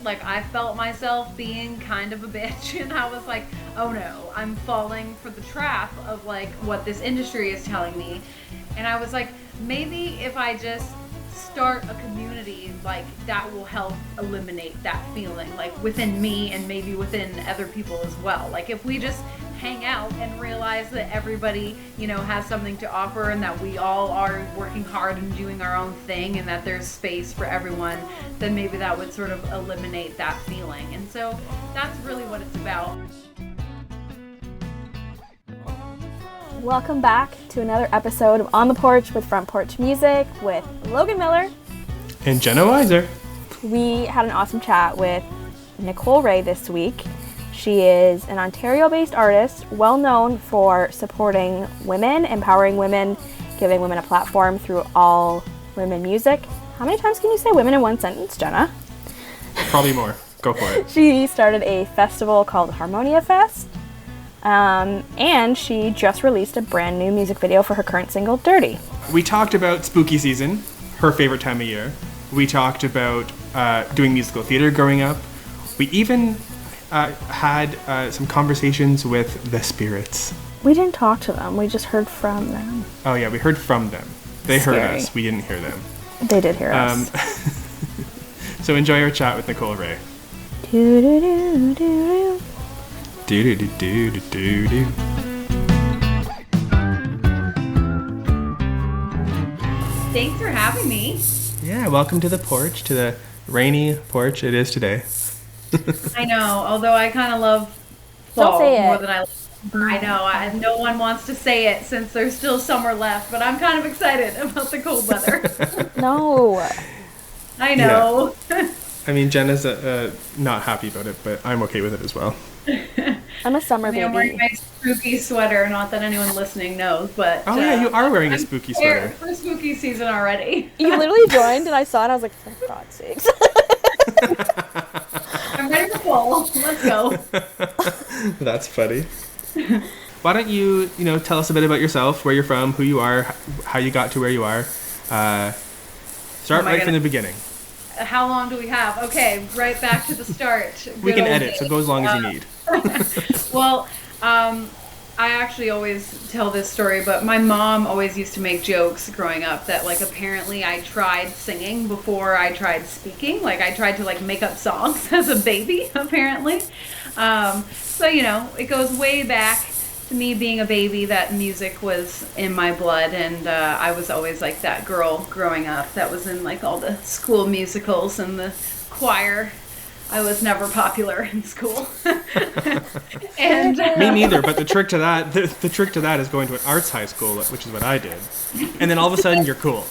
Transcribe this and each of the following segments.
Like, I felt myself being kind of a bitch, and I was like, oh no, I'm falling for the trap of like what this industry is telling me. And I was like, maybe if I just start a community, like, that will help eliminate that feeling, like, within me and maybe within other people as well. Like, if we just hang out and realize that everybody, you know, has something to offer, and that we all are working hard and doing our own thing, and that there's space for everyone, then maybe that would sort of eliminate that feeling. And so that's really what it's about. Welcome back to another episode of On the Porch with Front Porch Music with Logan Miller and Jenna Weiser. We had an awesome chat with Nicole Rayy this week. She is an Ontario-based artist, well known for supporting women, empowering women, giving women a platform through all women music. How many times can you say women in one sentence, Jenna? Probably more. Go for it. She started a festival called Harmonia Fest, and she just released a brand new music video for her current single, Dirty. We talked about spooky season, her favorite time of year. We talked about doing musical theater growing up. We even had some conversations with the spirits. We didn't talk to them, we just heard from them. Oh yeah, we heard from them. They Scary. heard us, we didn't hear them. They did hear us. So enjoy our chat with Nicole Rayy. Do-do-do-do-do. Do-do-do-do-do-do. Thanks for having me. Yeah, welcome to the porch, to the rainy porch it is today. I know, although I kind of love Don't fall say it. more than I know. No one wants to say it since there's still summer left, but I'm kind of excited about the cold weather. No. I know. Yeah. I mean, Jenna's not happy about it, but I'm okay with it as well. I'm a summer baby. I'm wearing my spooky sweater, not that anyone listeing knows, but... Oh yeah, you are wearing a spooky sweater. For spooky season already. You literally joined and I saw it and I was like, for God's sakes. I'm ready for fall. Let's go. That's funny. Why don't you tell us a bit about yourself, where you're from, who you are, how you got to where you are. Start right from the beginning. How long do we have? Okay, right back to the start. We can edit, so go as long as you need. Well, I actually always tell this story, but my mom always used to make jokes growing up that, like, apparently I tried singing before I tried speaking. Like, I tried to, like, make up songs as a baby, apparently. So, it goes way back to me being a baby that music was in my blood, and I was always, like, that girl growing up that was in, like, all the school musicals and the choir. I was never popular in school. And me neither, but the trick to that is going to an arts high school, which is what I did. And then all of a sudden you're cool.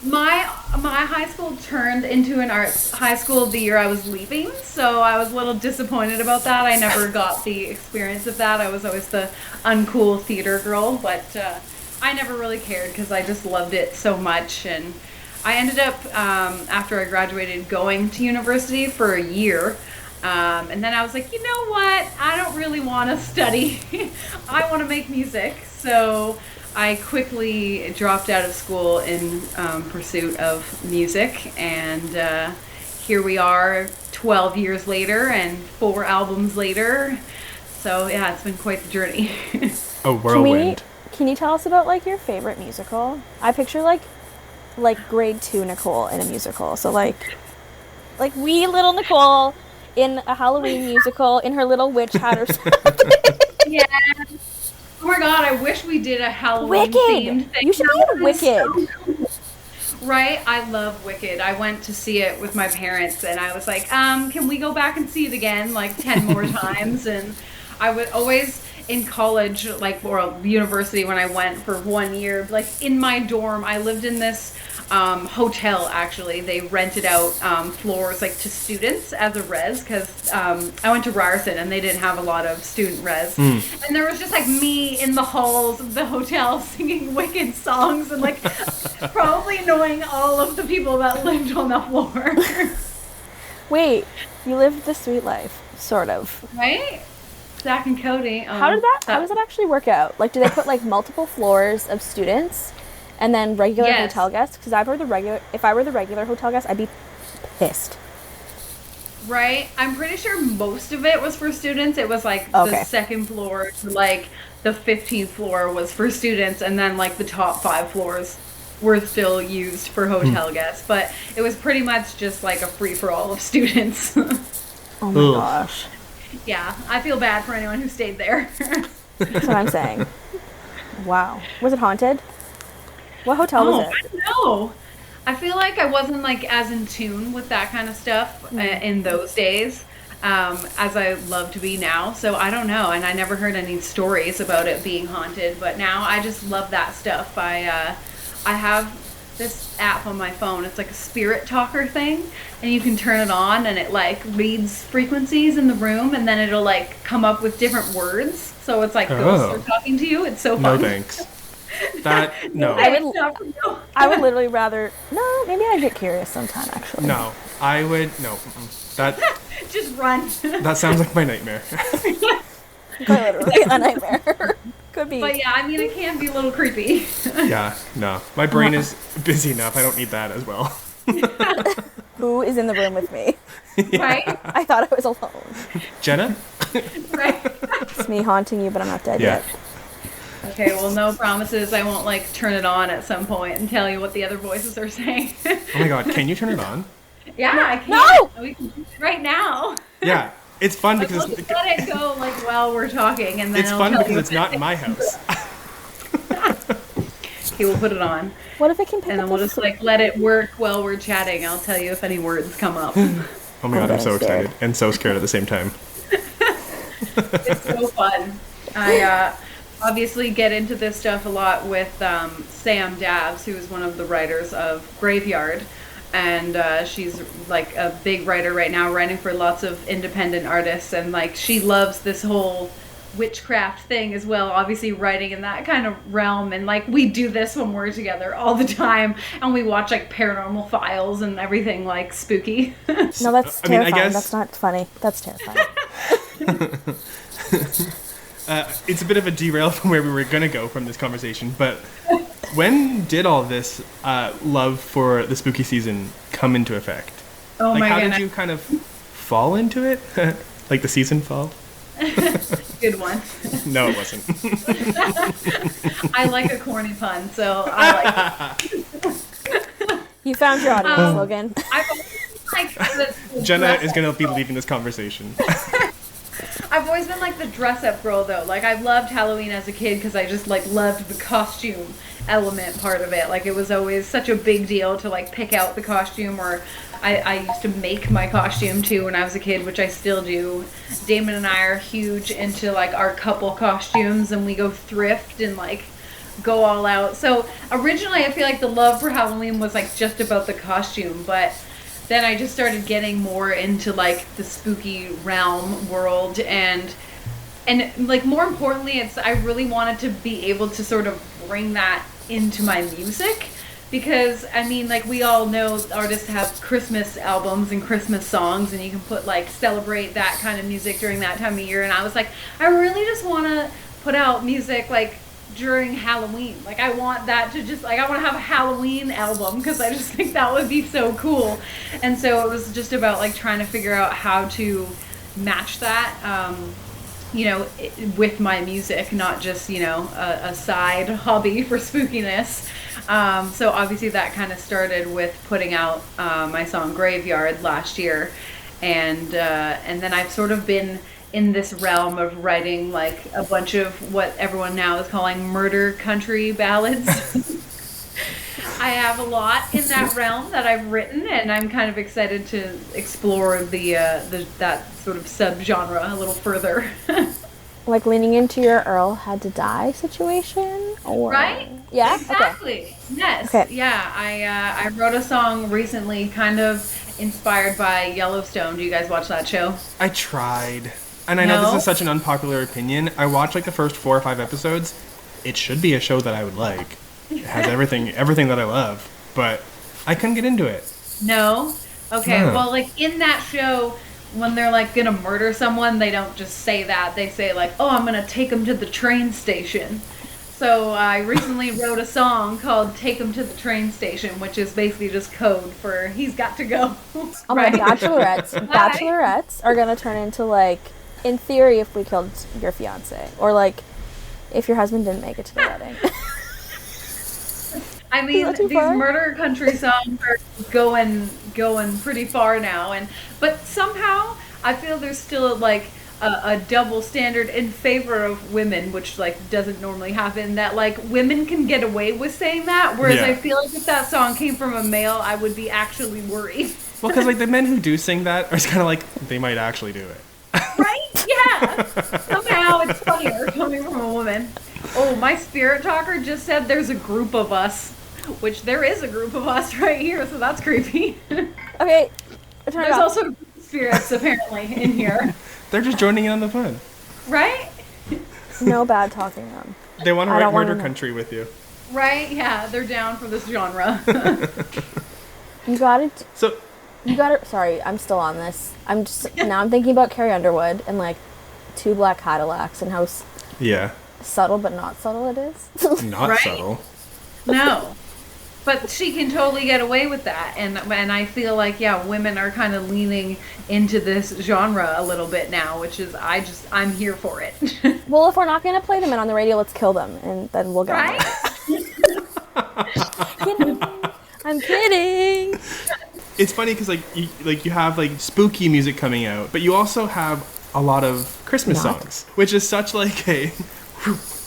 My high school turned into an arts high school the year I was leaving, so I was a little disappointed about that. I never got the experience of that. I was always the uncool theater girl, but I never really cared because I just loved it so much. And I ended up, after I graduated, going to university for a year. And then I was like, you know what? I don't really want to study. I want to make music. So I quickly dropped out of school in pursuit of music. And here we are 12 years later and 4 albums later. So yeah, it's been quite the journey. A whirlwind. Can you tell us about, like, your favorite musical? I picture, like grade 2 Nicole in a musical. So like wee little Nicole in a Halloween musical in her little witch hat or something. Yeah. Oh my God, I wish we did a Halloween themed thing. You should be in Wicked. So cool. Right? I love Wicked. I went to see it with my parents and I was like, can we go back and see it again like 10 more times? And I would always in college, like, or university when I went for 1 year, like, in my dorm, I lived in this hotel, actually. They rented out floors, like, to students as a res, because I went to Ryerson and they didn't have a lot of student res. And there was just, like, me in the halls of the hotel singing Wicked songs and, like, probably annoying all of the people that lived on the floor. Wait, you lived the sweet life, sort of. Right? Zach and Cody. How does that actually work out? Like, do they put, like, multiple floors of students and then regular hotel guests? Because if I were the regular hotel guest, I'd be pissed. Right? I'm pretty sure most of it was for students. It was like Okay. the second floor to like the 15th floor was for students, and then like the top 5 floors were still used for hotel guests. But it was pretty much just like a free for all of students. Oh my Ugh. gosh. Yeah, I feel bad for anyone who stayed there. That's what I'm saying. Wow. Was it haunted? What hotel was it? I don't know. I feel like I wasn't like as in tune with that kind of stuff in those days as I love to be now. So I don't know, and I never heard any stories about it being haunted. But now I just love that stuff. I have this app on my phone. It's like a spirit talker thing, and you can turn it on, and it like reads frequencies in the room, and then it'll like come up with different words. So it's like ghosts are talking to you. It's so No fun. thanks. That no. I would literally rather. No, maybe I'd get curious sometime, actually. No, I would no. Mm-mm. That Just run. that sounds like my nightmare. Quite literally a nightmare. Could be. But yeah, I mean, it can be a little creepy. Yeah, no. My brain is busy enough. I don't need that as well. Who is in the room with me? Right? I thought I was alone. Jenna? Right. It's me haunting you, but I'm not dead Yeah. yet. Okay, well, no promises. I won't like turn it on at some point and tell you what the other voices are saying. Oh my god, can you turn it on? Yeah, I can. No! We can do it right now. Yeah. It's fun Like, because we'll just let it go like while we're talking, and then it's I'll fun tell because you it's not in my house. Okay, we'll put it on, What if it can pick and up then we'll the just like let it work while we're chatting. I'll tell you if any words come up. Oh my god, I'm so I'm scared. excited and so scared at the same time. It's so fun. I obviously get into this stuff a lot with Sam Dabbs, who is one of the writers of Graveyard. And she's like a big writer right now, writing for lots of independent artists. And like she loves this whole witchcraft thing as well, obviously writing in that kind of realm. And like we do this when we're together all the time. And we watch like Paranormal Files and everything like spooky. No, that's I mean, I terrifying. guess- That's not funny. That's terrifying. It's a bit of a derail from where we were going to go from this conversation, but when did all this love for the spooky season come into effect? Oh Like, my how goodness. did you kind of fall into it? Like the season fall? Good one. No, it wasn't. I like a corny pun, so I like it. You found your audience, Logan. I've always like the Jenna dress is going to up be girl. leaving this conversation. I've always been like the dress up girl though. Like I loved Halloween as a kid because I just like loved the costume element part of it. Like it was always such a big deal to like pick out the costume, or I used to make my costume too when I was a kid, which I still do. Damon and I are huge into like our couple costumes, and we go thrift and like go all out. So originally I feel like the love for Halloween was like just about the costume, but then I just started getting more into like the spooky realm world, and like more importantly, it's I really wanted to be able to sort of bring that into my music, because I mean, like we all know artists have Christmas albums and Christmas songs, and you can put like celebrate that kind of music during that time of year. And I was like, I really just want to put out music like during Halloween. Like I want that to just like I want to have a Halloween album, because I just think that would be so cool. And so it was just about like trying to figure out how to match that with my music, not just a side hobby for spookiness. So obviously that kind of started with putting out my song Graveyard last year, and then I've sort of been in this realm of writing like a bunch of what everyone now is calling murder country ballads. I have a lot in that realm that I've written, and I'm kind of excited to explore that sort of subgenre a little further. Like leaning into your Earl had to die situation, or Right? Yeah. Exactly. Okay. Yes. Okay. Yeah. I wrote a song recently, kind of inspired by Yellowstone. Do you guys watch that show? I tried. And I know this No? is such an unpopular opinion. I watched like the first 4 or 5 episodes. It should be a show that I would like. It has everything that I love. But I couldn't get into it. No. Okay. No. Well, like in that show, when they're like gonna murder someone, they don't just say that. They say like, "Oh, I'm gonna take them to the train station." So I recently wrote a song called "Take Him to the Train Station," which is basically just code for "He's got to go." Oh my bachelorettes are gonna turn into like, in theory, if we killed your fiance, or like, if your husband didn't make it to the wedding. I mean, these far? murder country songs are going pretty far now, but somehow I feel there's still like a double standard in favor of women, which like doesn't normally happen. That like women can get away with saying that, whereas Yeah. I feel like if that song came from a male, I would be actually worried. Well, because like the men who do sing that are kind of like they might actually do it. Right? Yeah. Somehow it's funnier coming from a woman. Oh, my spirit talker just said there's a group of us, which there is a group of us right here, so that's creepy. Okay, turn it There's off. also a group of spirits apparently in here. They're just joining in on the fun. Right? No bad talking them. They want to I write don't wanna murder know. country with you. Right? Yeah, they're down for this genre. You got it. So You got it. Sorry, I'm still on this. I'm thinking about Carrie Underwood and like 2 black Cadillacs and how yeah, subtle but not subtle it is. not Right? subtle. No. But she can totally get away with that. And I feel like, yeah, women are kind of leaning into this genre a little bit now, which is, I'm here for it. Well, if we're not gonna play the men on the radio, let's kill them, and then we'll get on Right? Kidding. I'm kidding. It's funny because you have like spooky music coming out, but you also have a lot of Christmas Not. songs, which is such like a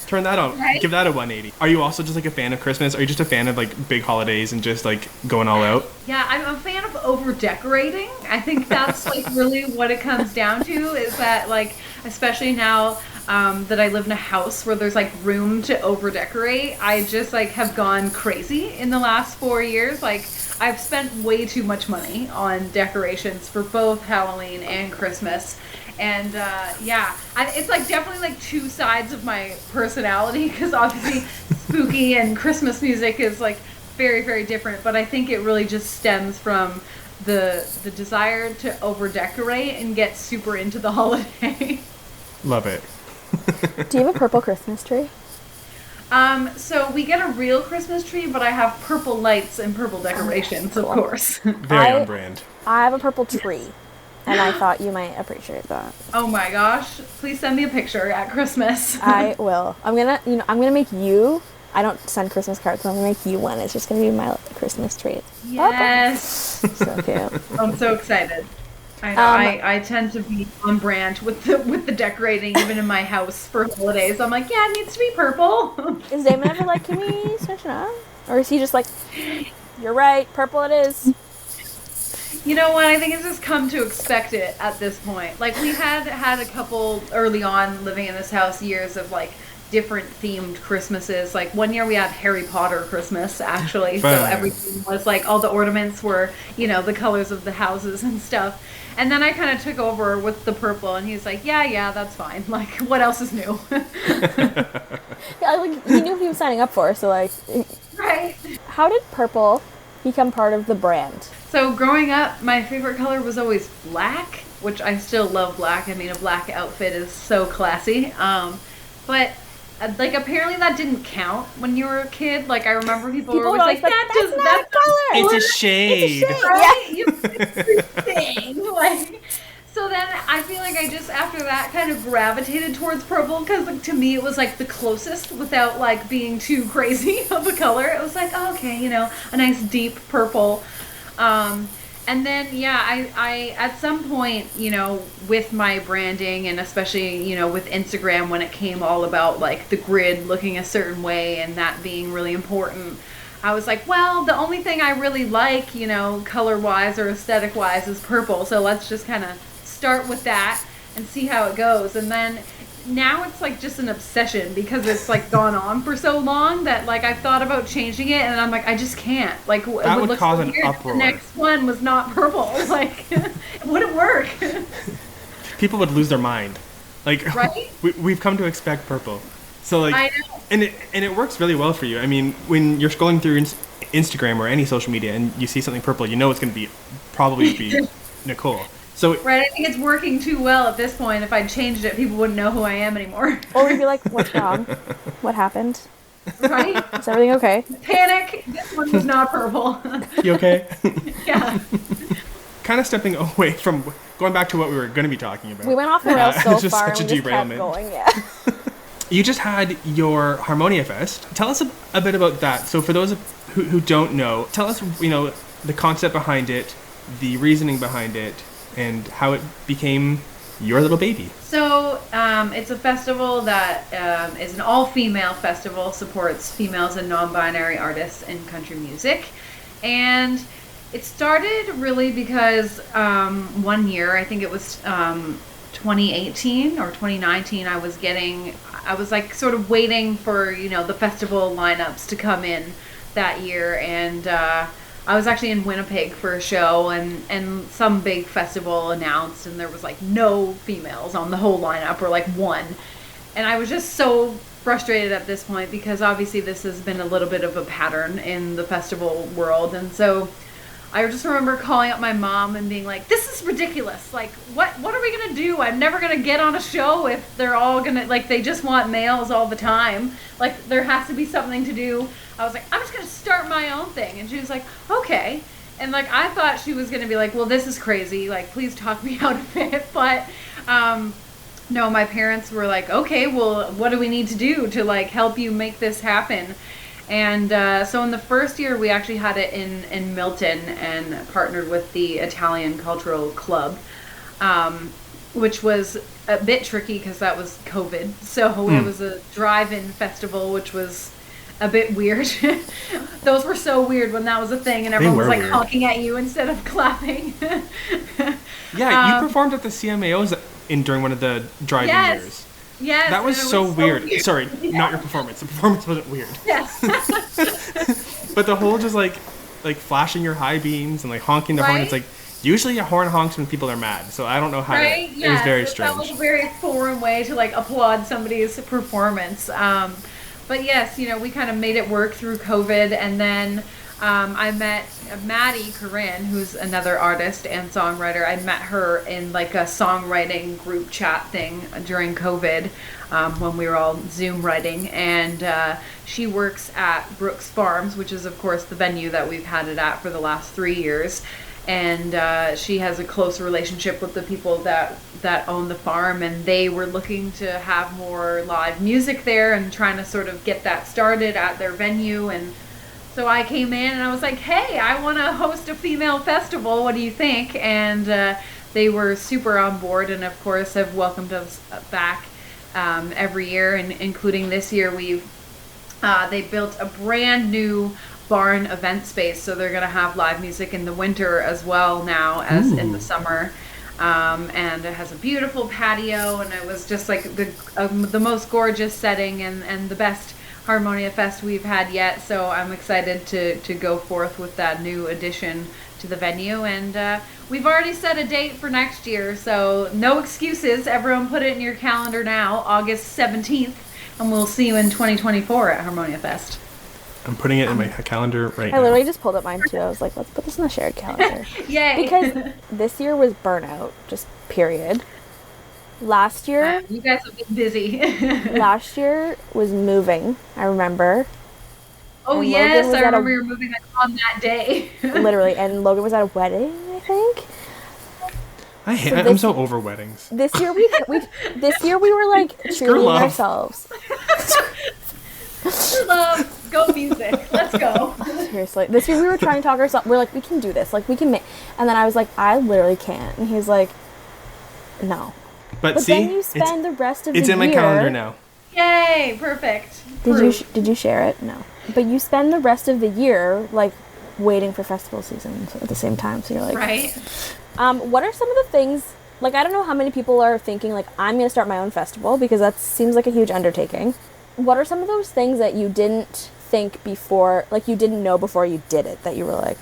turn that on, Right? give that a 180. Are you also just like a fan of Christmas? Are you just a fan of like big holidays and just like going all out? Yeah, I'm a fan of over decorating. I think that's like really what it comes down to, is that like, especially now that I live in a house where there's like room to over decorate, I just like have gone crazy in the last 4 years. Like I've spent way too much money on decorations for both Halloween and Christmas. And it's like definitely like two sides of my personality, because obviously spooky and Christmas music is like very, very different. But I think it really just stems from the desire to over decorate and get super into the holiday. Love it. Do you have a purple Christmas tree? So we get a real Christmas tree, but I have purple lights and purple decorations, of Cool. course. Very on brand. I have a purple tree, and I thought you might appreciate that. Oh my gosh! Please send me a picture at Christmas. I will. I'm gonna make you. I don't send Christmas cards, so I'm gonna make you one. It's just gonna be my Christmas tree. Yes. So cute. I'm so excited. I know. I tend to be on brand with the decorating, even in my house for holidays. I'm like, yeah, it needs to be purple. Is Damon ever like, can we switch it up? Or is he just like, you're right, purple it is? You know what? I think it's just come to expect it at this point. Like we had a couple early on living in this house years of like different themed Christmases. Like one year we had Harry Potter Christmas actually. So Fun. everything was like all the ornaments were, the colors of the houses and stuff. And then I kind of took over with the purple, and he's like, yeah, that's fine. Like, what else is new? Yeah, like, he knew what he was signing up for, so like, Right. how did purple become part of the brand? So growing up, my favorite color was always black, which I still love black. I mean, a black outfit is so classy. But like apparently that didn't count when you were a kid. Like I remember people were always like, that's not a color. It's a shade. Right? You thing. Like, so then I feel like I just after that kind of gravitated towards purple, because like, to me it was like the closest without like being too crazy of a color. It was like, oh, okay, a nice deep purple. And then, I at some point, with my branding and especially, with Instagram, when it came all about like the grid looking a certain way and that being really important, I was like, well, the only thing I really like, color wise or aesthetic wise is purple. So let's just kind of start with that and see how it goes. And then now it's like just an obsession, because it's like gone on for so long that like I've thought about changing it, and I'm like, I just can't. Like That would cause an uproar. The next one was not purple. Like it wouldn't work. People would lose their mind. Like Right? we've come to expect purple. So like, I know. and it works really well for you. I mean, when you're scrolling through Instagram or any social media and you see something purple, it's going to probably be Nicole. So Right, I think it's working too well at this point. If I changed it, people wouldn't know who I am anymore. Or we'd be like, what's wrong? What happened? Right? Is everything okay? Panic. This one was not purple. You okay? Yeah. Kind of stepping away from going back to what we were going to be talking about. We went off the rails so Just far, such and a we just kept derailment. going. Yeah. You just had your Harmonia Fest. Tell us a bit about that. So for those who don't know, tell us, the concept behind it, the reasoning behind it, and how it became your little baby. So it's a festival that is an all-female festival, supports females and non-binary artists in country music. And it started really because one year, I think it was 2018 or 2019, I was like sort of waiting for, the festival lineups to come in that year. And I was actually in Winnipeg for a show, and some big festival announced, and there was like no females on the whole lineup, or like one. And I was just so frustrated at this point, because obviously this has been a little bit of a pattern in the festival world. And so I just remember calling up my mom and being like, this is ridiculous. Like, what are we going to do? I'm never going to get on a show if they're all going to, like, they just want males all the time. Like, there has to be something to do. I was like, I'm just going to start my own thing. And she was like, okay. And, like, I thought she was going to be like, well, this is crazy. Like, please talk me out of it. But, no, my parents were like, okay, well, what do we need to do to, like, help you make this happen? And so in the first year, we actually had it in Milton and partnered with the Italian Cultural Club, which was a bit tricky because that was COVID. So it was a drive-in festival, which was a bit weird. Those were so weird when that was a thing, and everyone was like weird. honking at you instead of clapping. Yeah, you performed at the CMAOs during one of the drive-in years. Yes. That was so weird. Sorry, not your performance. The performance wasn't weird. Yes. But the whole just like flashing your high beams and like honking the horn. It's like usually a horn honks when people are mad. So I don't know how to. It was very strange. That was a very foreign way to like applaud somebody's performance. But yes, we kind of made it work through COVID, and then I met Maddie Corinne, who's another artist and songwriter. I met her in like a songwriting group chat thing during COVID, when we were all Zoom writing, and she works at Brooks Farms, which is of course the venue that we've had it at for the last 3 years. And she has a close relationship with the people that own the farm, and they were looking to have more live music there and trying to sort of get that started at their venue. And so I came in and I was like, hey, I want to host a female festival. What do you think? And they were super on board, and of course have welcomed us back every year, and including this year. They built a brand new barn event space, so they're going to have live music in the winter as well now as in the summer. And it has a beautiful patio, and it was just like the most gorgeous setting and the best Harmonia Fest we've had yet. So I'm excited to go forth with that new addition to the venue, and we've already set a date for next year, so no excuses. Everyone put it in your calendar now, August 17th, and we'll see you in 2024 at Harmonia Fest. I'm putting it in my calendar right now. I literally just pulled up mine too. I was like, let's put this in the shared calendar. Yay! Because this year was burnout, just period. Last year, you guys have been busy. last year was moving, I remember. Oh And yes, Logan I was at remember you were moving on that day. Literally, and Logan was at a wedding, I think. I'm so over weddings. This year we were like truly love. ourselves. True love, go music, let's go. Seriously, this year we were trying to talk ourselves. We're like, we can do this, like we can make. And then I was like, I literally can't. And he's like, no. But see, then you spend the rest of the year. It's in my calendar now. Yay, perfect. Did you share it? No. But you spend the rest of the year like waiting for festival season at the same time. So you're like, right? What are some of the things? Like, I don't know how many people are thinking like I'm gonna start my own festival, because that seems like a huge undertaking. What are some of those things that you didn't think before, like you didn't know before you did it, that you were like,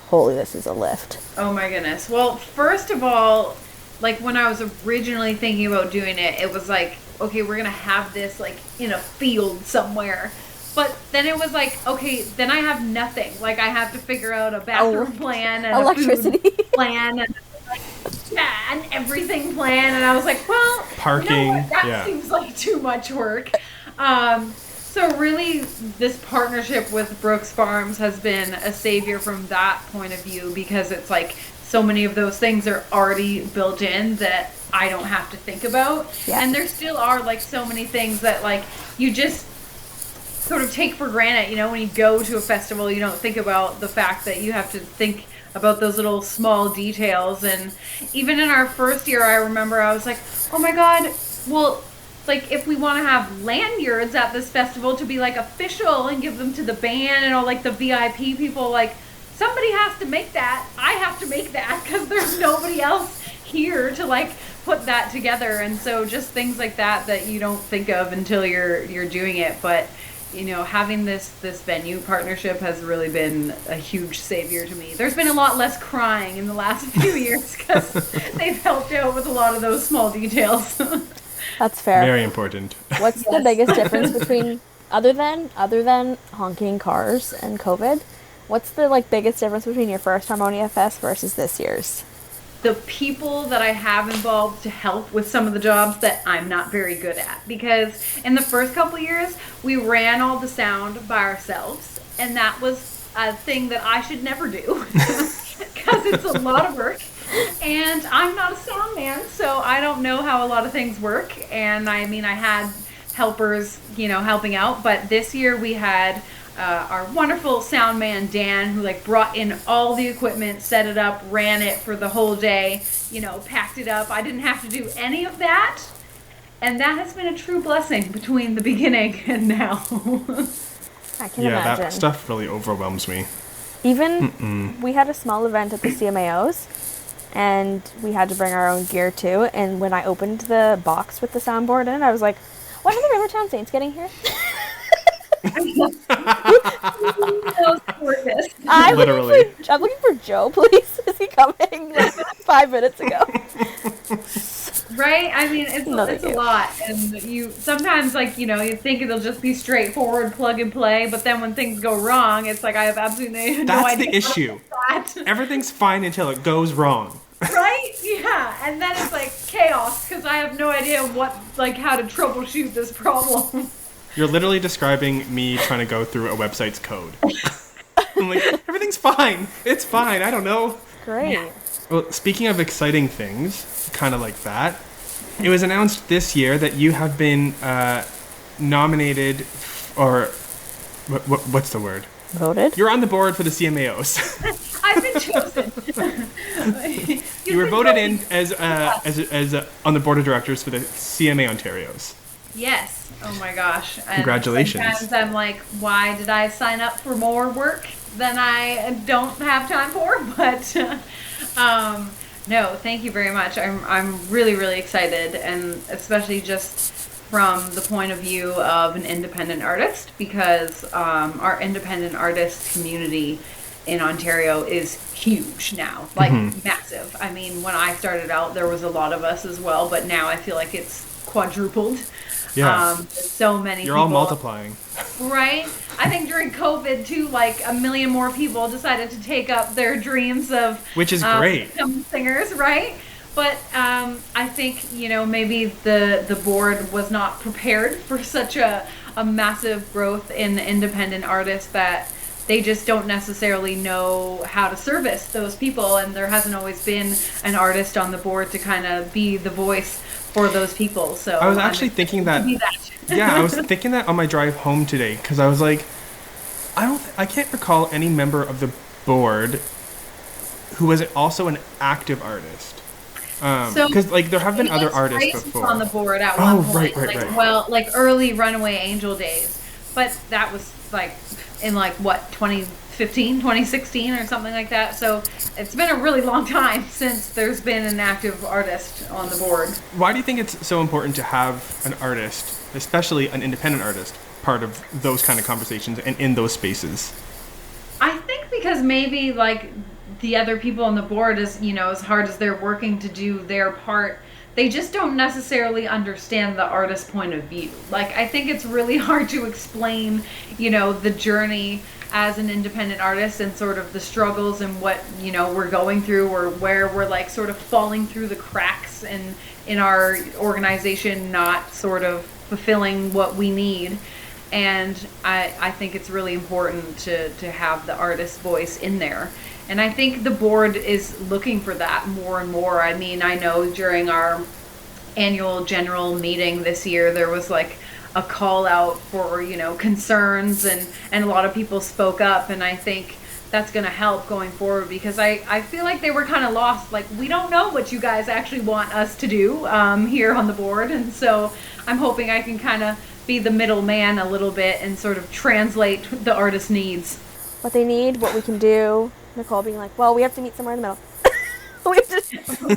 holy, this is a lift? Oh my goodness. Well, first of all, like when I was originally thinking about doing it, it was like, okay, we're gonna have this like in a field somewhere. But then it was like, okay, then I have nothing. Like I have to figure out a bathroom plan and electricity a food plan and like, an everything plan. And I was like, well, Parking, you know what? That yeah. seems like too much work. So So really, this partnership with Brooks Farms has been a savior from that point of view, because it's like so many of those things are already built in that I don't have to think about. Yeah. And there still are like so many things that like you just sort of take for granted. You know, when you go to a festival, you don't think about the fact that you have to think about those little small details. And even in our first year, I remember I was like, oh my God, well, like if we want to have lanyards at this festival to be like official and give them to the band and all like the VIP people, like somebody has to make that. I have to make that because there's nobody else here to like put that together. And so just things like that you don't think of until you're doing it. But you know, having this venue partnership has really been a huge savior to me. There's been a lot less crying in the last few years because they've helped out with a lot of those small details. That's fair. Very important. What's the biggest difference between, other than honking cars and COVID, what's the like biggest difference between your first Harmonia Fest versus this year's? The people that I have involved to help with some of the jobs that I'm not very good at, because in the first couple years we ran all the sound by ourselves, and that was a thing that I should never do because it's a lot of work. And I'm not a sound man, so I don't know how a lot of things work. And I mean, I had helpers, you know, helping out. But this year we had our wonderful sound man, Dan, who like brought in all the equipment, set it up, ran it for the whole day, you know, packed it up. I didn't have to do any of that. And that has been a true blessing between the beginning and now. I can Yeah, imagine. that stuff really overwhelms me. Even we had a small event at the CMAOs, and we had to bring our own gear too. And when I opened the box with the soundboard in, I was like, when are the Rivertown Saints getting here? I'm looking for Joe, please. Is he coming? Like 5 minutes ago. Right? I mean, it's a lot. And you sometimes, like, you know, you think it'll just be straightforward plug and play, but then when things go wrong, it's like I have absolutely no idea. That's the issue. Everything's fine until it goes wrong. Right? Yeah. And then it's like chaos because I have no idea how to troubleshoot this problem. You're literally describing me trying to go through a website's code. I'm like, everything's fine. It's fine. I don't know. Great. Yeah. Well, speaking of exciting things, kind of like that, it was announced this year that you have been nominated, or what's the word? Voted? You're on the board for the CMAOs. I've been chosen. You were voted in as on the board of directors for the CMA Ontarios. Yes. Oh my gosh. And congratulations. Sometimes I'm like, why did I sign up for more work than I don't have time for? But no, thank you very much. I'm really, really excited, and especially just from the point of view of an independent artist, because our independent artist community in Ontario is huge now, like massive. I mean, when I started out, there was a lot of us as well, but now I feel like it's quadrupled. Yeah. So many You're people. all multiplying. Right? I think during COVID, too, like a million more people decided to take up their dreams of... Which is great. Become singers, right? But I think, you know, maybe the board was not prepared for such a massive growth in independent artists, that they just don't necessarily know how to service those people, and there hasn't always been an artist on the board to kind of be the voice for those people. So I was actually thinking that. Yeah, I was thinking that on my drive home today, because I was like, I can't recall any member of the board who was also an active artist. Because like there have been other artists before on the board at one point. Right. Well, like early Runaway Angel days, but that was like in like what 2015, 2016 or something like that. So it's been a really long time since there's been an active artist on the board. Why do you think it's so important to have an artist, especially an independent artist, part of those kind of conversations and in those spaces? I think because maybe like the other people on the board, is, you know, as hard as they're working to do their part, they just don't necessarily understand the artist's point of view. Like, I think it's really hard to explain, you know, the journey as an independent artist and sort of the struggles and what, you know, we're going through, or where we're like sort of falling through the cracks in our organization, not sort of fulfilling what we need. And I think it's really important to have the artist's voice in there. And I think the board is looking for that more and more. I mean, I know during our annual general meeting this year, there was like a call out for, concerns, and a lot of people spoke up. And I think that's going to help going forward, because I feel like they were kind of lost. Like, we don't know what you guys actually want us to do here on the board. And so I'm hoping I can kind of be the middleman a little bit and sort of translate the artist's needs. What they need, what we can do. Nicole being like, well, we have to meet somewhere in the middle. We have to...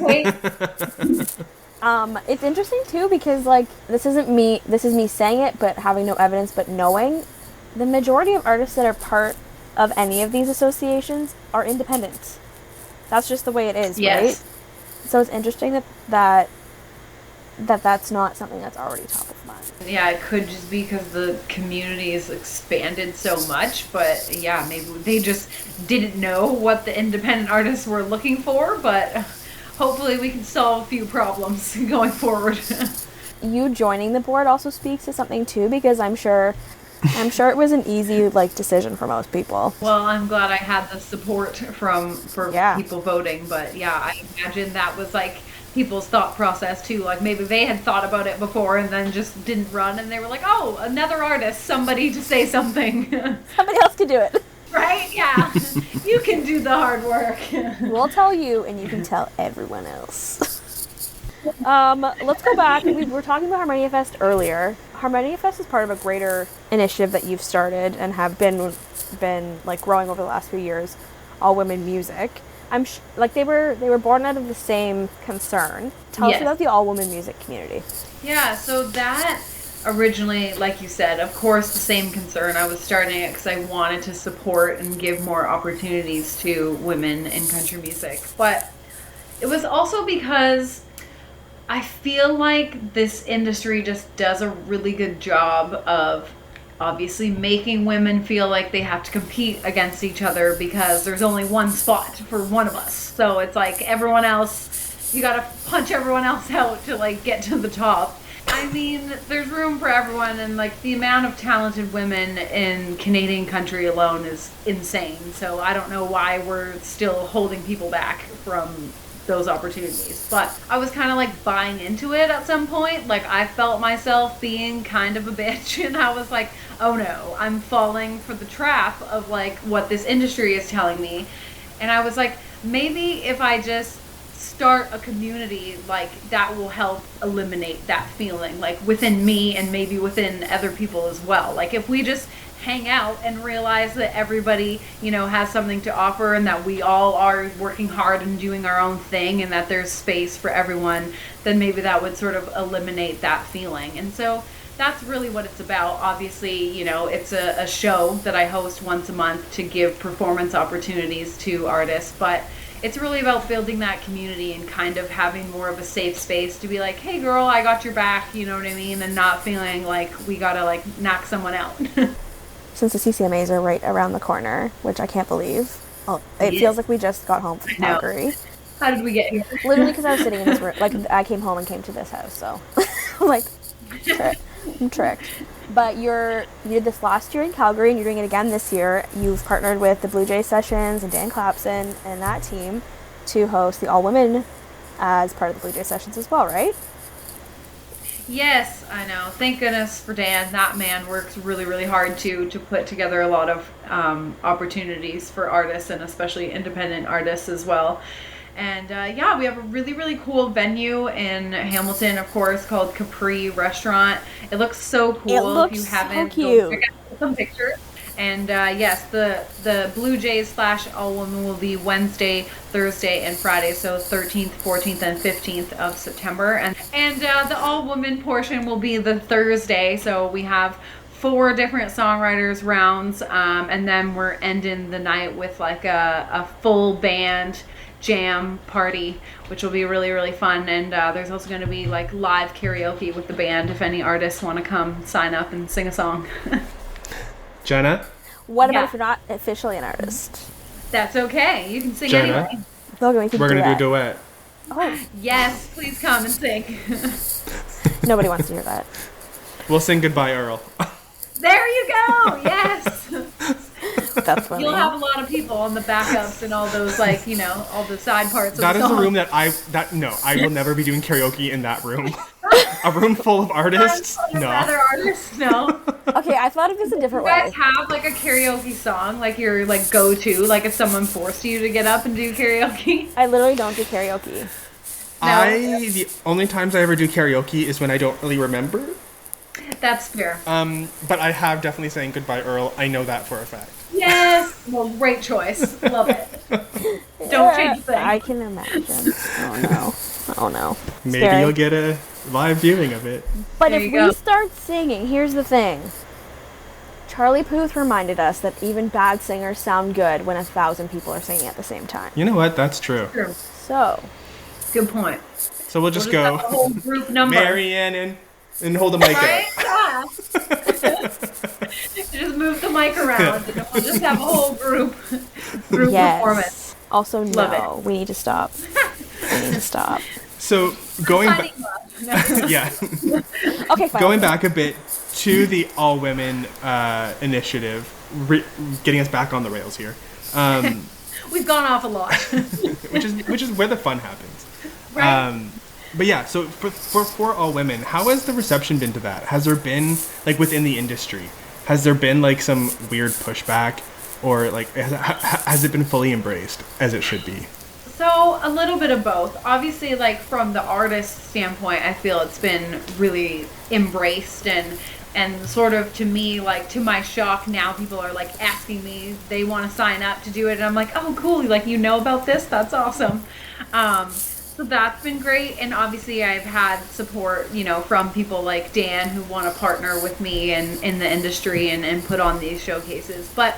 Wait. It's interesting too, because like this is me saying it, but having no evidence, but knowing the majority of artists that are part of any of these associations are independent. That's just the way it is, yes. Right? So it's interesting that's not something that's already top of mind. Yeah, it could just be because the community has expanded so much, but yeah, maybe they just didn't know what the independent artists were looking for, but hopefully we can solve a few problems going forward. You joining the board also speaks to something too, because I'm sure it was an easy decision for most people. Well, I'm glad I had the support for people voting, but yeah, I imagine that was people's thought process too. Like, maybe they had thought about it before and then just didn't run, and they were like, oh, another artist, somebody to say something. Somebody else can do it. Right? Yeah. You can do the hard work. We'll tell you, and you can tell everyone else. Let's go back. We were talking about Harmonia Fest earlier. Harmonia Fest is part of a greater initiative that you've started and have been growing over the last few years, All Women Music. They were born out of the same concern. Tell us about the All Women Music community. Yeah, so that originally, like you said, of course, the same concern. I was starting it because I wanted to support and give more opportunities to women in country music. But it was also because I feel like this industry just does a really good job of obviously making women feel like they have to compete against each other because there's only one spot for one of us. So it's like everyone else, you gotta punch everyone else out to get to the top. I mean, there's room for everyone, and the amount of talented women in Canadian country alone is insane. So I don't know why we're still holding people back from those opportunities. But I was kind of buying into it at some point. I felt myself being kind of a bitch, and I was like, oh no, I'm falling for the trap of what this industry is telling me. And I was like, maybe if I just start a community, that will help eliminate that feeling within me and maybe within other people as well. If we just hang out and realize that everybody, has something to offer, and that we all are working hard and doing our own thing, and that there's space for everyone, then maybe that would sort of eliminate that feeling. And so that's really what it's about. Obviously, it's a show that I host once a month to give performance opportunities to artists, but it's really about building that community and kind of having more of a safe space to be like, hey girl, I got your back, you know what I mean? And not feeling like we gotta knock someone out. Since the CCMAs are right around the corner, which I can't believe. It feels like we just got home from Calgary. How did we get here? Literally because I was sitting in this room. I came home and came to this house, so I'm tricked. But you did this last year in Calgary, and you're doing it again this year. You've partnered with the Blue Jay Sessions and Dan Clapson and that team to host the All Women as part of the Blue Jay Sessions as well, right? Yes, I know. Thank goodness for Dan. That man works really, really hard to put together a lot of opportunities for artists, and especially independent artists as well. And we have a really, really cool venue in Hamilton, of course, called Capri Restaurant. It looks so cool. It looks if you haven't, so cute. go check out some pictures. And yes, the Blue Jays / All Women will be Wednesday, Thursday, and Friday, so 13th, 14th, and 15th of September. And the All Women portion will be the Thursday, so we have 4 different songwriters rounds, and then we're ending the night with a full band jam party, which will be really, really fun. And there's also going to be live karaoke with the band if any artists want to come sign up and sing a song. Jenna? What about if you're not officially an artist? That's okay. You can sing Jenna? anyway. Logan, we're going to do a duet. Oh. Yes, please come and sing. Nobody wants to hear that. We'll sing Goodbye, Earl. There you go. Yes. That's funny. You'll have a lot of people on the backups and all those, like, you know, all the side parts of That the is song. the room I will never be doing karaoke in that room. A room full of artists? Other No. artists, no. Okay, I thought of this a different You guys way. have like a karaoke song, like your like go-to, like if someone forced you to get up and do karaoke. I literally don't do karaoke. The only times I ever do karaoke is when I don't really remember. That's fair. But I have definitely sang Goodbye Earl. I know that for a fact. Yes. Well, great choice. Love it. Don't change a thing. I can imagine. Oh no. Oh no. Maybe Scary. you'll get a live viewing of it. But There if you we go. start singing, here's the thing. Charlie Puth reminded us that even bad singers sound good when 1,000 people are singing at the same time. You know what? That's true. True. So, Good point. So we'll just We'll have a go whole group number. Marianne and hold the mic Right? up. Yeah. Just move the mic around and we'll just have a whole group performance. yes. Also, Love no, we need to stop. We need to stop. So going back, Signing off. yeah, Okay, fine. going back a bit to the all women initiative, getting us back on the rails here, We've gone off a lot. which is where the fun happens. Right? But yeah, so for all women, how has the reception been to that? Has there been, like, within the industry, has there been like some weird pushback, or like has it been fully embraced as it should be? So a little bit of both. Obviously, like from the artist standpoint, I feel it's been really embraced and sort of, to me, like, to my shock, now people are like asking me, they want to sign up to do it, and I'm like, oh cool, like, you know about this? That's awesome. So that's been great, and obviously I've had support, you know, from people like Dan who want to partner with me in the industry and put on these showcases. But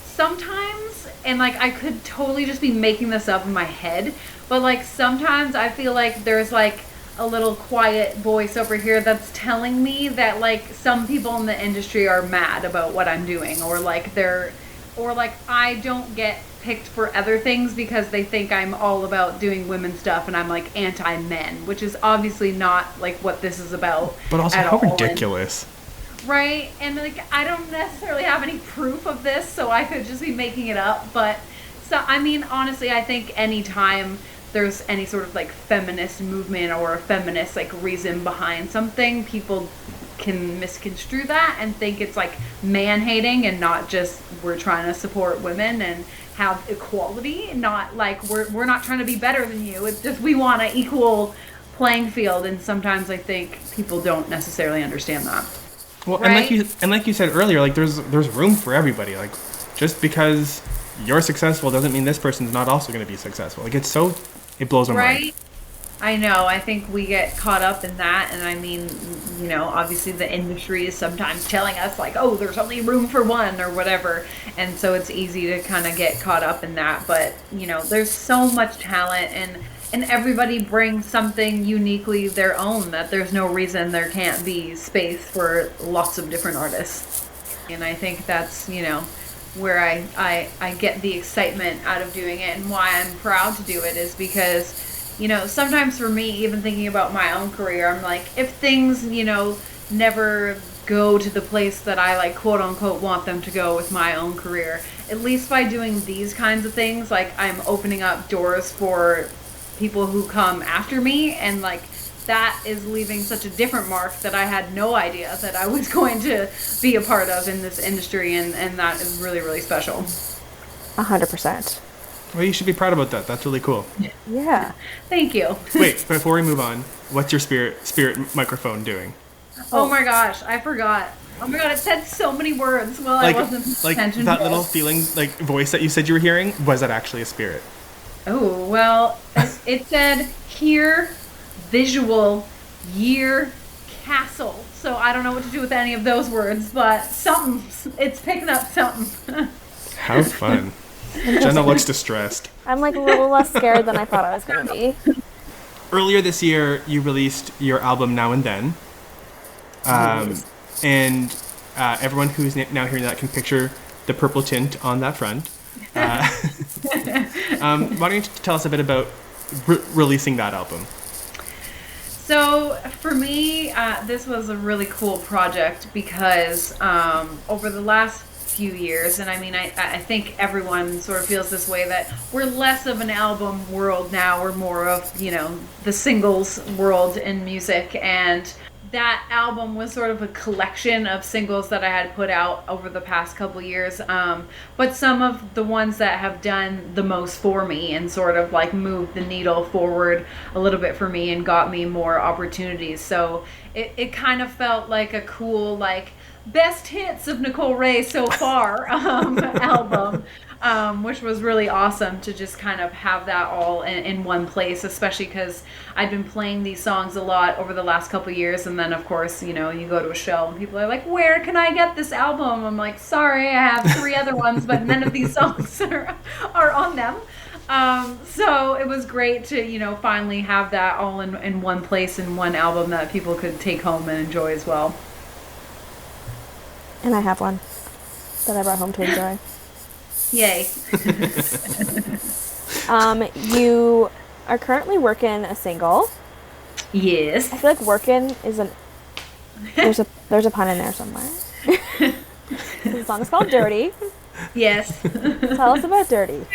sometimes, and like I could totally just be making this up in my head, but like sometimes I feel like there's like a little quiet voice over here that's telling me that like some people in the industry are mad about what I'm doing, or like I don't get picked for other things because they think I'm all about doing women stuff and I'm like anti-men, which is obviously not like what this is about. But also, at how all. ridiculous. Right, and like I don't necessarily have any proof of this, so I could just be making it up. But so I mean, honestly, I think anytime there's any sort of like feminist movement or a feminist like reason behind something, people can misconstrue that and think it's like man-hating and not just we're trying to support women and have equality, not like we're not trying to be better than you. It's just we want an equal playing field, and sometimes I think people don't necessarily understand that. Well, Right? and like you said earlier, like there's room for everybody. Like, just because you're successful doesn't mean this person's not also going to be successful. Like, it blows my mind. Right? I know. I think we get caught up in that. And I mean, you know, obviously the industry is sometimes telling us like, oh, there's only room for one or whatever. And so it's easy to kind of get caught up in that. But, you know, there's so much talent and everybody brings something uniquely their own, that there's no reason there can't be space for lots of different artists. And I think that's, you know, where I get the excitement out of doing it, and why I'm proud to do it is because, you know, sometimes for me, even thinking about my own career, I'm like, if things, you know, never go to the place that I like quote unquote want them to go with my own career, at least by doing these kinds of things, like I'm opening up doors for people who come after me, and like that is leaving such a different mark that I had no idea that I was going to be a part of in this industry, and that is really, really special. 100%. Well, you should be proud about that. That's really cool. Yeah. Thank you. Wait, before we move on, what's your spirit microphone doing? Oh my gosh, I forgot. Oh my god, it said so many words while I wasn't paying attention. That little feeling, like voice that you said you were hearing, was that actually a spirit? Oh, well, it said here, visual, year, castle. So I don't know what to do with any of those words, but it's picking up something. How fun. Jenna looks distressed. I'm like a little less scared than I thought I was going to be. Earlier this year, you released your album Now and Then. And everyone who's now hearing that can picture the purple tint on that front. Why don't you tell us a bit about releasing that album? So for me, this was a really cool project because over the last few years, and I mean, I think everyone sort of feels this way, that we're less of an album world now. We're more of, the singles world in music. And that album was sort of a collection of singles that I had put out over the past couple years. But some of the ones that have done the most for me and sort of like moved the needle forward a little bit for me and got me more opportunities. So it kind of felt like a cool, like, best hits of Nicole Rayy so far album, which was really awesome to just kind of have that all in one place, especially because I'd been playing these songs a lot over the last couple of years. And then, of course, you go to a show and people are like, where can I get this album? I'm like, sorry, I have 3 other ones, but none of these songs are on them. So it was great to, finally have that all in one place, in one album that people could take home and enjoy as well. And I have one that I brought home to enjoy. Yay. You are currently working a single. Yes. I feel like working is there's a pun in there somewhere. The song is called Dirty. Yes. Tell us about Dirty.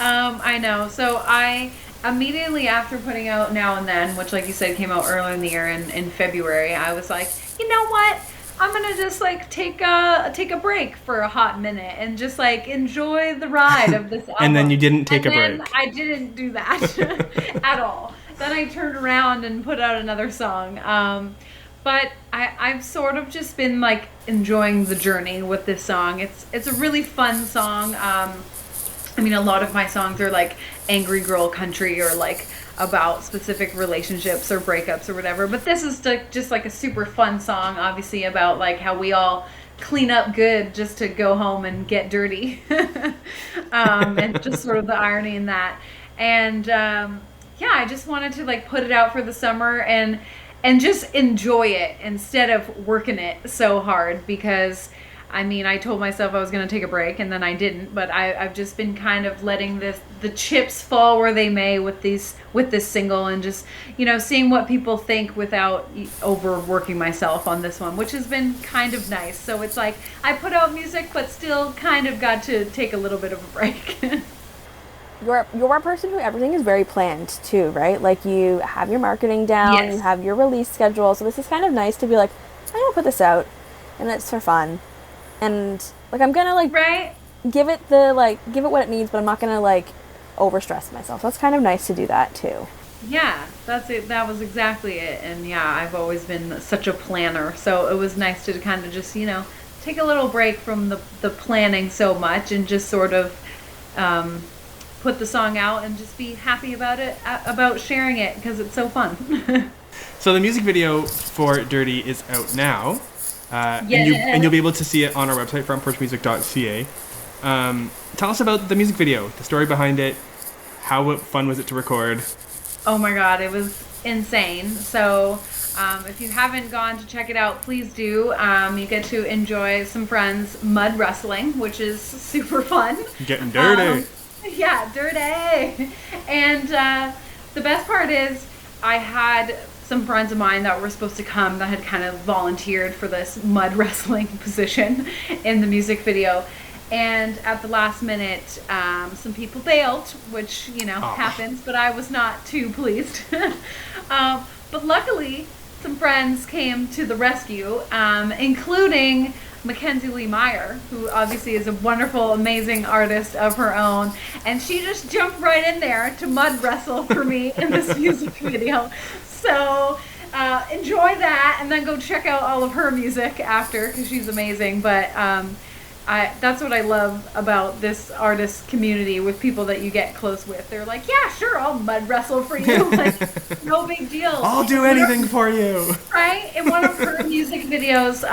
I know. So I immediately after putting out Now and Then, which, like you said, came out earlier in the year in February, I was like, you know what? I'm gonna just like take a break for a hot minute and just like enjoy the ride of this album. And then you didn't take a break. I didn't do that at all. Then I turned around and put out another song. But I've sort of just been like enjoying the journey with this song. It's a really fun song. I mean, a lot of my songs are like angry girl country or like about specific relationships or breakups or whatever, but this is just like a super fun song, obviously about like how we all clean up good just to go home and get dirty. And just sort of the irony in that. And I just wanted to like put it out for the summer and just enjoy it instead of working it so hard, because I mean, I told myself I was going to take a break and then I didn't, but I've just been kind of letting the chips fall where they may with this single, and just, seeing what people think without overworking myself on this one, which has been kind of nice. So it's like I put out music, but still kind of got to take a little bit of a break. You're a person who everything is very planned too, right? Like you have your marketing down, Yes. You have your release schedule. So this is kind of nice to be like, I'm going to put this out and it's for fun. And like I'm gonna like Right? give it what it needs, but I'm not gonna like overstress myself. So it's kind of nice to do that too. Yeah, that's it. That was exactly it. And yeah, I've always been such a planner, so it was nice to kind of just take a little break from the planning so much and just sort of put the song out and just be happy about it, about sharing it, because it's so fun. So the music video for Dirty is out now. And you'll be able to see it on our website, frontporchmusic.ca. Tell us about the music video, the story behind it. How fun was it to record? Oh my God, it was insane. So if you haven't gone to check it out, please do. You get to enjoy some friends mud wrestling, which is super fun. Getting dirty. Yeah, dirty. And the best part is I had some friends of mine that were supposed to come that had kind of volunteered for this mud wrestling position in the music video. And at the last minute, some people bailed, which, happens, but I was not too pleased. But luckily, some friends came to the rescue, including Mackenzie Lee Meyer, who obviously is a wonderful, amazing artist of her own. And she just jumped right in there to mud wrestle for me in this music video. So enjoy that, and then go check out all of her music after, because she's amazing. But that's what I love about this artist community, with people that you get close with. They're like, yeah, sure, I'll mud wrestle for you. Like, no big deal. I'll do anything for you. Right? In one of her music videos,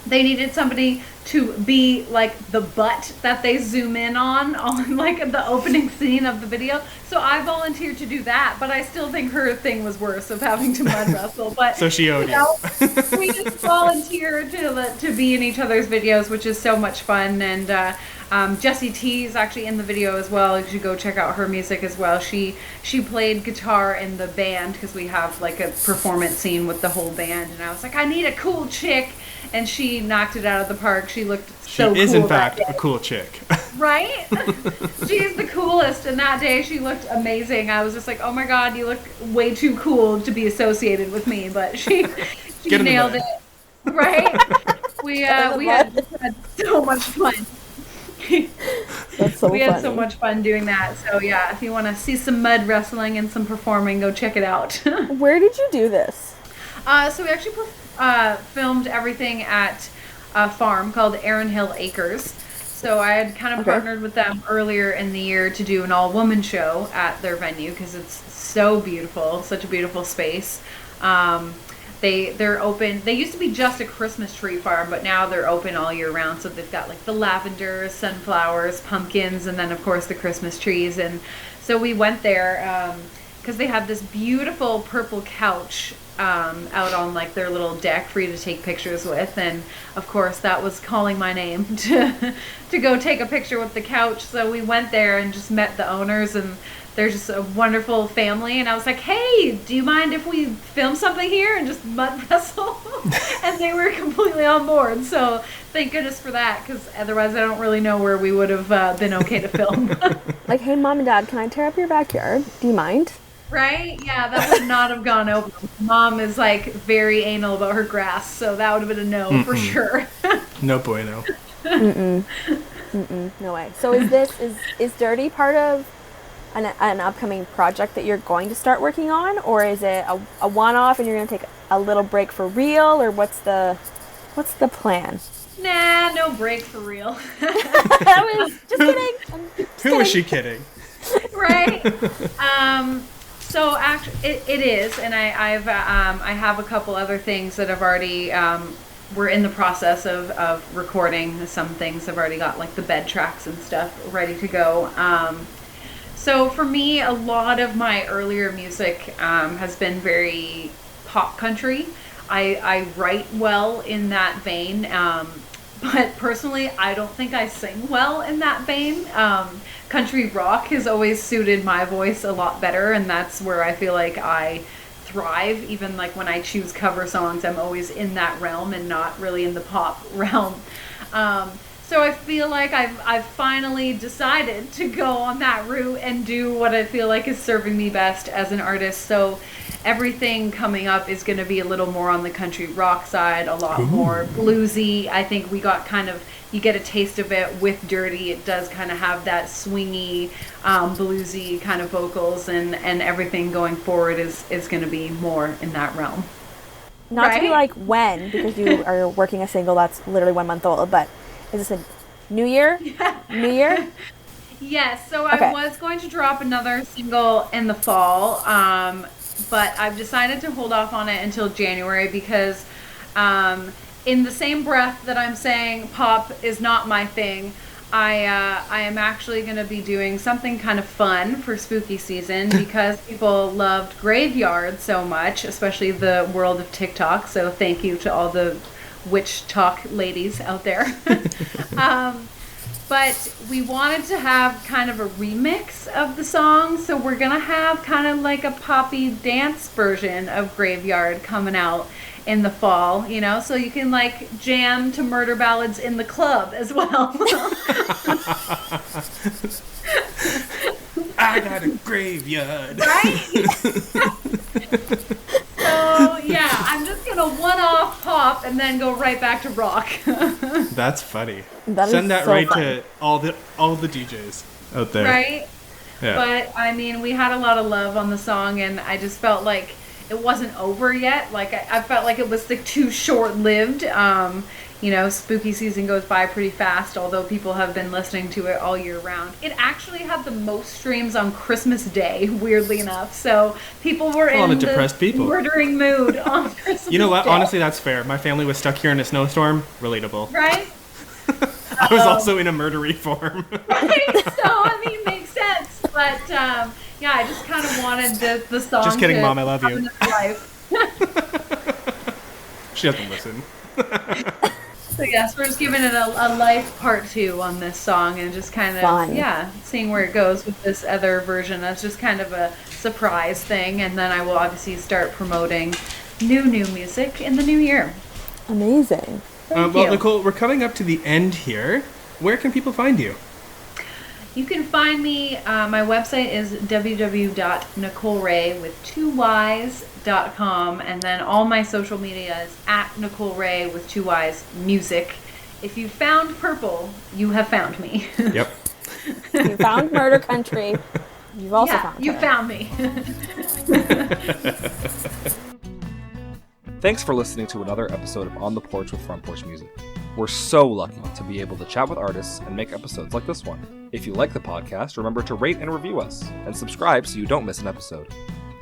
they needed somebody to be like the butt that they zoom in on like the opening scene of the video. So I volunteered to do that, but I still think her thing was worse of having to mud wrestle. But So she owed you. We just volunteered to be in each other's videos, which is so much fun. And Jessie T is actually in the video as well. You should go check out her music as well. She played guitar in the band because we have like a performance scene with the whole band. And I was like, I need a cool chick. And she knocked it out of the park. She looked so cool. She is, in fact, a cool chick. Right? She's the coolest. And that day she looked amazing. I was just like, oh my God, you look way too cool to be associated with me. But she nailed it. Right? We had so much fun. That's so we funny. had so much fun doing that. So yeah, if you want to see some mud wrestling and some performing, go check it out. Where did you do this? So we actually filmed everything at a farm called Erin Hill Acres. So I had kind of partnered with them earlier in the year to do an all-woman show at their venue because it's so beautiful, such a beautiful space. They're open. They used to be just a Christmas tree farm, but now they're open all year round. So they've got like the lavender, sunflowers, pumpkins, and then of course the Christmas trees. And so we went there because they have this beautiful purple couch out on like their little deck for you to take pictures with. And of course that was calling my name to go take a picture with the couch. So we went there and just met the owners, and they're just a wonderful family. And I was like, hey, do you mind if we film something here and just mud wrestle? And they were completely on board. So thank goodness for that, because otherwise I don't really know where we would have been okay to film. Like, hey, Mom and Dad, can I tear up your backyard? Do you mind? Right? Yeah, that would not have gone over. Mom is like very anal about her grass, so that would have been a no for sure. No bueno. No way. So is Dirty part of an upcoming project that you're going to start working on, or is it a one-off and you're going to take a little break for real, or what's the plan? Nah, no break for real. I was just kidding. Who was she kidding? Right? So actually, it is, and I have a couple other things that I've already we're in the process of recording. Some things I've already got, like the bed tracks and stuff ready to go. So for me, a lot of my earlier music has been very pop country. I write well in that vein, but personally, I don't think I sing well in that vein. Country rock has always suited my voice a lot better, and that's where I feel like I thrive. Even like when I choose cover songs, I'm always in that realm and not really in the pop realm. So I feel like I've finally decided to go on that route and do what I feel like is serving me best as an artist. So everything coming up is going to be a little more on the country rock side, a lot more bluesy. I think we got kind of, you get a taste of it with Dirty. It does kind of have that swingy, bluesy kind of vocals, and everything going forward is going to be more in that realm. Not to be like when, because you are working a single that's literally 1 month old, but is this a New Year? New Year? Yes, so I was going to drop another single in the fall, but I've decided to hold off on it until January because in the same breath that I'm saying pop is not my thing, I am actually going to be doing something kind of fun for spooky season because people loved Graveyard so much, especially the world of TikTok, so thank you to all the witch talk ladies out there. But we wanted to have kind of a remix of the song, so we're gonna have kind of like a poppy dance version of Graveyard coming out in the fall, you know, so you can like jam to murder ballads in the club as well. I got a graveyard. Right? So yeah, I'm just gonna one-off pop and then go right back to rock. That's funny. Send that so right funny. to all the DJs out there. Right? Yeah. But I mean, we had a lot of love on the song, and I just felt like it wasn't over yet. Like I felt like it was like too short-lived. You know, spooky season goes by pretty fast, although people have been listening to it all year round. It actually had the most streams on Christmas Day, weirdly enough. So people were in of depressed people. Murdering mood on Christmas You know what? Day. Honestly, that's fair. My family was stuck here in a snowstorm. Relatable. Right? I was also in a murdery form. Right? So, I mean, makes sense. But, yeah, I just kind of wanted the song Just kidding, to Mom. I love have you. another life. She doesn't listen. So yes, we're just giving it a life part 2 on this song, and just kind of Fun. seeing where it goes with this other version. That's just kind of a surprise thing, and then I will obviously start promoting new music in the new year. Amazing. Thank Well, you. Nicole, we're coming up to the end here. Where can people find you? You can find me, my website is www.nicolerayy with 2 Y's.com, and then all my social media is at Nicole Rayy with 2 Y's music. If you found purple, you have found me. Yep. You found Murder Country. You've also found you her. found me. Thanks for listening to another episode of On the Porch with Front Porch Music. We're so lucky to be able to chat with artists and make episodes like this one. If you like the podcast, remember to rate and review us, and subscribe so you don't miss an episode.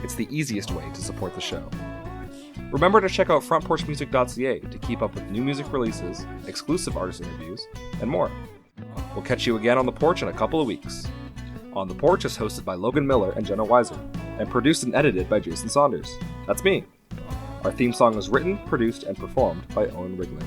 It's the easiest way to support the show. Remember to check out frontporchmusic.ca to keep up with new music releases, exclusive artist interviews, and more. We'll catch you again on The Porch in a couple of weeks. On The Porch is hosted by Logan Miller and Jenna Weiser, and produced and edited by Jason Saunders. That's me. Our theme song was written, produced, and performed by Owen Wrigley.